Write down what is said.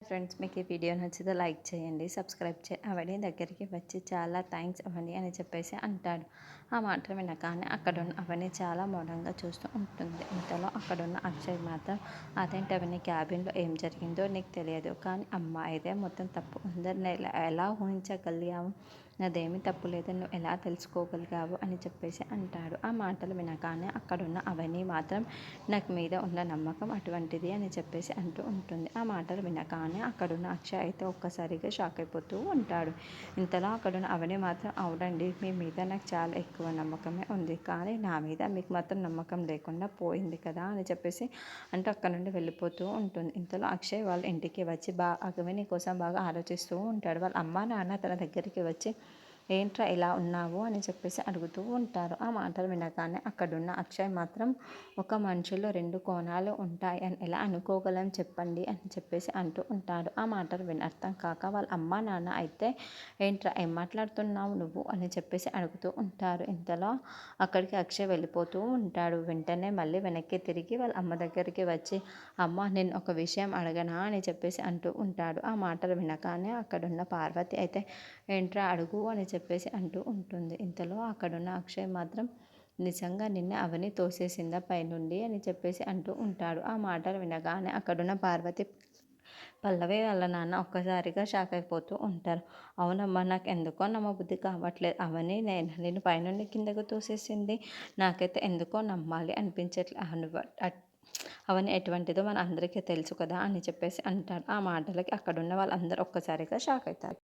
Friends, మీకు ఈ video నచ్చితే లైక్ చేయండి, సబ్స్క్రైబ్ అవని దగ్గరికి వచ్చి చాలా థ్యాంక్స్ అవని అని చెప్పేసి అంటాడు. ఆ మాటలు వినగానే అక్కడున్న అవని చాలా మౌనంగా చూస్తూ ఉంటుంది. ఇంతలో అక్కడున్న అక్షయ్ మాత్రం, అదేంటి అవని, క్యాబిన్లో ఏం జరిగిందో నీకు తెలియదు, కానీ అమ్మాయిదే మొత్తం తప్పు. అందరిని ఎలా ఊహించగలిగావు? నాదేమీ తప్పు లేదని నువ్వు ఎలా తెలుసుకోగలిగావు అని చెప్పేసి అంటాడు. ఆ మాటలు వినగానే అక్కడున్న అవని మాత్రం, నాకు మీద ఉన్న నమ్మకం అటువంటిది అని చెప్పేసి అంటూ ఉంటుంది. ఆ మాటలు వినగానే అక్కడున్న అక్షయ్ అయితే ఒక్కసారిగా షాక్ అయిపోతూ ఉంటాడు. ఇంతలో అక్కడున్న అవని మాత్రం, అవునండి, మీ మీద నాకు చాలా ఎక్కువ నమ్మకమే ఉంది, కానీ నా మీద మీకు మాత్రం నమ్మకం లేకుండా పోయింది కదా అని చెప్పేసి అంటూ అక్కడ నుండి వెళ్ళిపోతూ ఉంటుంది. ఇంతలో అక్షయ్ వాళ్ళ ఇంటికి వచ్చి అవని కోసం బాగా ఆలోచిస్తూ ఉంటాడు. వాళ్ళ అమ్మ నాన్న తన దగ్గరికి వచ్చి, ఏంట్రా ఇలా ఉన్నావు అని చెప్పేసి అడుగుతూ ఉంటారు. ఆ మాటలు వినగానే అక్కడున్న అక్షయ్ మాత్రం, ఒక మనిషిలో రెండు కోణాలు ఉంటాయి అని ఎలా అనుకోగలం చెప్పండి అని చెప్పేసి అంటూ ఉంటాడు. ఆ మాటలు విని అర్థం కాక వాళ్ళ అమ్మ నాన్న అయితే, ఏంట్రా ఏం మాట్లాడుతున్నావు నువ్వు అని చెప్పేసి అడుగుతూ ఉంటారు. ఇంతలో అక్కడికి అక్షయ్ వెళ్ళిపోతూ ఉంటాడు. వెంటనే మళ్ళీ వెనక్కి తిరిగి వాళ్ళ అమ్మ దగ్గరికి వచ్చి, అమ్మ నేను ఒక విషయం అడగనా అని చెప్పేసి అంటూ ఉంటాడు. ఆ మాటలు వినగానే అక్కడున్న పార్వతి అయితే, ఏంట్రా అడుగు అని చెప్పేసి అంటూ ఉంటుంది. ఇంతలో అక్కడున్న అక్షయ్ మాత్రం, నిజంగా నిన్నే అవని తోసేసిందా పైనుండి అని చెప్పేసి అంటూ ఉంటాడు. ఆ మాటలు వినగానే అక్కడున్న పార్వతి, పల్లవి వాళ్ళ నాన్న ఒక్కసారిగా షాక్ అయిపోతూ ఉంటారు. అవునమ్మా, నాకు ఎందుకో నమ్మబుద్ధి కావట్లేదు. అవని నేను పైనుండి కిందకు తోసేసింది, నాకైతే ఎందుకో నమ్మాలి అనిపించట్లేదు. అవని ఎటువంటిదో మన అందరికీ తెలుసు కదా అని చెప్పేసి అంటారు. ఆ మాటలకి అక్కడున్న వాళ్ళందరూ ఒక్కసారిగా షాక్ అవుతారు.